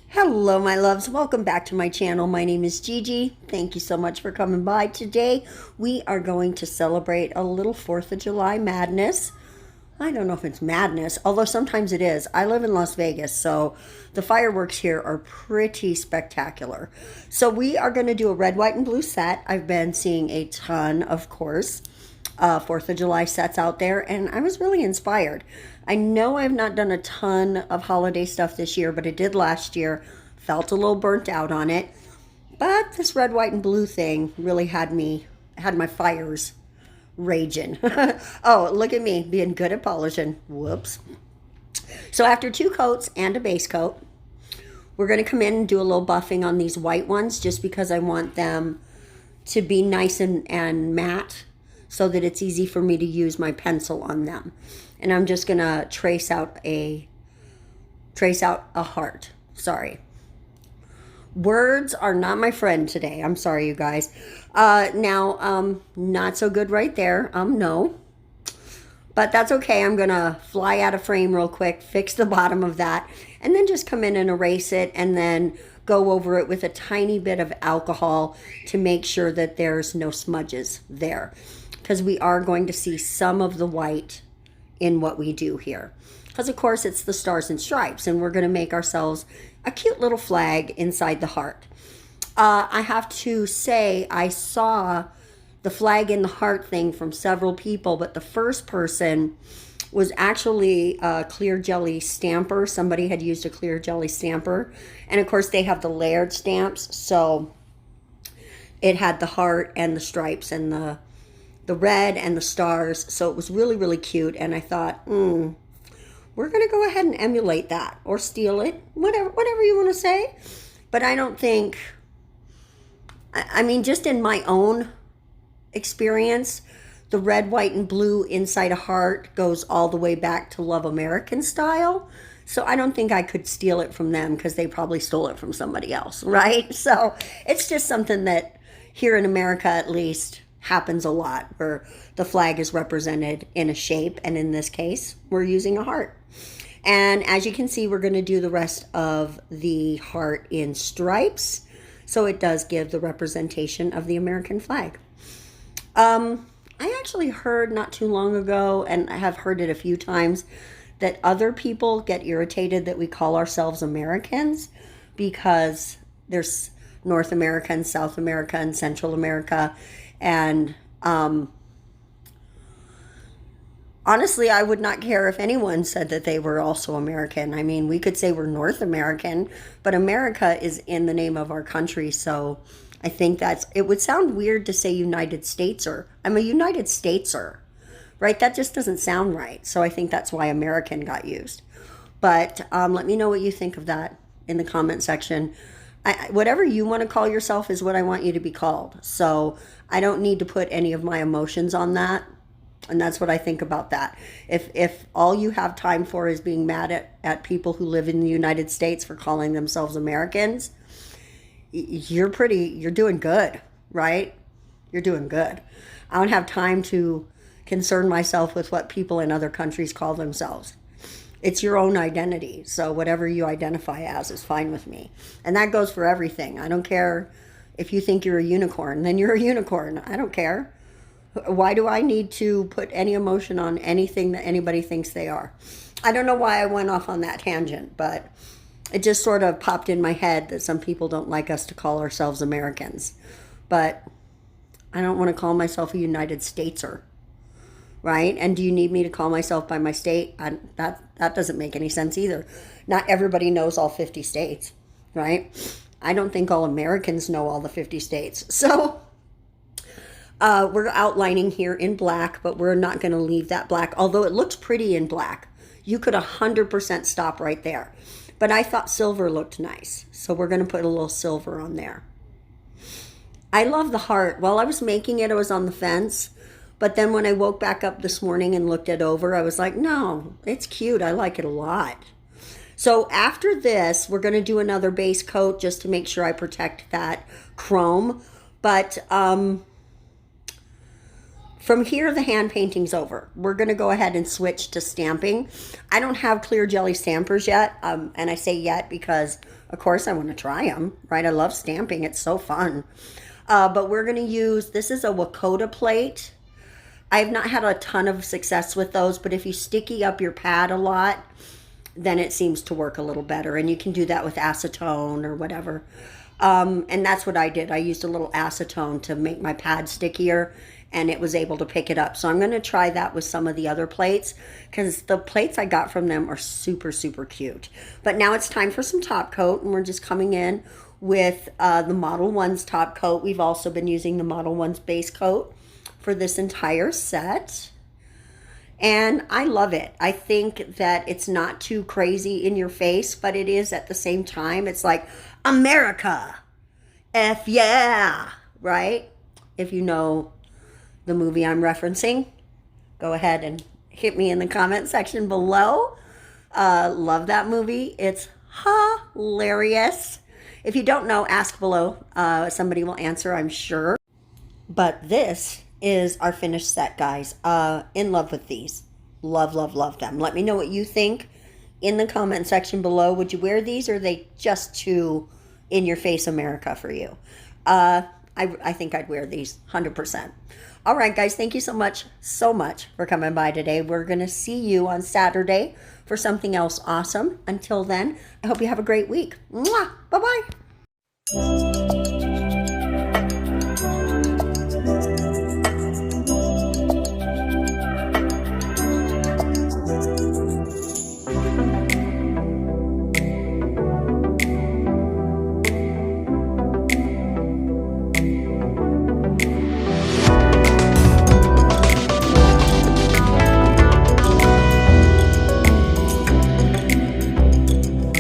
Hello my loves, welcome back to my channel. My name is Gigi. Thank you so much for coming by. Today we are going to celebrate a little 4th of July madness. I don't know if it's madness, although sometimes it is. I live in Las Vegas, so the fireworks here are pretty spectacular. So we are going to do a red, white, and blue set. I've been seeing a ton, of course, 4th of July sets out there, and I was really inspired. I know I've not done a ton of holiday stuff this year, but I did last year. Felt a little burnt out on it. But this red, white, and blue thing really had my fires raging. Oh, look at me being good at polishing. Whoops. So after 2 coats and a base coat, we're going to come in and do a little buffing on these white ones just because I want them to be nice and matte so that it's easy for me to use my pencil on them. And I'm just going to trace out a heart. Sorry. Words are not my friend today. I'm sorry, you guys. Not so good right there. No. But that's okay. I'm going to fly out of frame real quick, fix the bottom of that, and then just come in and erase it and then go over it with a tiny bit of alcohol to make sure that there's no smudges there. Because we are going to see some of the white in what we do here. Because, of course, it's the stars and stripes, and we're going to make ourselves a cute little flag inside the heart. I have to say I saw the flag in the heart thing from several people, but the first person was actually a clear jelly stamper. Somebody had used a clear jelly stamper. And, of course, they have the layered stamps, so it had the heart and the stripes and the red and the stars. So it was really, really cute, and I thought, we're going to go ahead and emulate that or steal it, whatever you want to say. But I don't think, I mean, just in my own experience, the red, white, and blue inside a heart goes all the way back to Love American style. So I don't think I could steal it from them because they probably stole it from somebody else, right? So it's just something that here in America, at least, happens a lot where the flag is represented in a shape, and in this case we're using a heart. And as you can see, we're going to do the rest of the heart in stripes, so it does give the representation of the American flag. I actually heard not too long ago, and I have heard it a few times, that other people get irritated that we call ourselves Americans because there's North America and South America and Central America. And honestly, I would not care if anyone said that they were also American. I mean, we could say we're North American, but America is in the name of our country. So I think it would sound weird to say United Stateser. I'm a United Stateser, right? That just doesn't sound right. So I think that's why American got used. But let me know what you think of that in the comment section. Whatever you want to call yourself is what I want you to be called. So I don't need to put any of my emotions on that. And that's what I think about that. If all you have time for is being mad at people who live in the United States for calling themselves Americans, you're doing good, right? You're doing good. I don't have time to concern myself with what people in other countries call themselves. It's your own identity. So whatever you identify as is fine with me. And that goes for everything. I don't care if you think you're a unicorn, then you're a unicorn. I don't care. Why do I need to put any emotion on anything that anybody thinks they are? I don't know why I went off on that tangent, but it just sort of popped in my head that some people don't like us to call ourselves Americans. But I don't want to call myself a United Stateser. Right? And do you need me to call myself by my state? That doesn't make any sense either. Not everybody knows all 50 states, right? I don't think all Americans know all the 50 states. So we're outlining here in black, but we're not going to leave that black, although it looks pretty in black. You could 100% stop right there. But I thought silver looked nice, so we're going to put a little silver on there. I love the heart. While I was making it, I was on the fence. But then when I woke back up this morning and looked it over, I was like, no, it's cute. I like it a lot. So after this, we're going to do another base coat just to make sure I protect that chrome. But From here, the hand painting's over. We're going to go ahead and switch to stamping. I don't have clear jelly stampers yet, and I say yet because, of course, I want to try them, right? I love stamping. It's so fun. But we're going to use, this is a Wokoto plate. I've not had a ton of success with those, but if you sticky up your pad a lot, then it seems to work a little better. And you can do that with acetone or whatever. And that's what I did. I used a little acetone to make my pad stickier, and it was able to pick it up. So I'm going to try that with some of the other plates, because the plates I got from them are super, super cute. But now it's time for some top coat, and we're just coming in with the Modelones top coat. We've also been using the Modelones base coat for this entire set. And I love it. I think that it's not too crazy in your face, but it is at the same time. It's like, America, F yeah, right? If you know the movie I'm referencing, go ahead and hit me in the comment section below. Love that movie. It's hilarious. If you don't know, ask below. Somebody will answer, I'm sure. But this is our finished set, guys. In love with these. Love, love, love them. Let me know what you think in the comment section below. Would you wear these, or are they just too in-your-face America for you? I think I'd wear these 100%. All right, guys, thank you so much for coming by today. We're going to see you on Saturday for something else awesome. Until then, I hope you have a great week. Mwah! Bye-bye.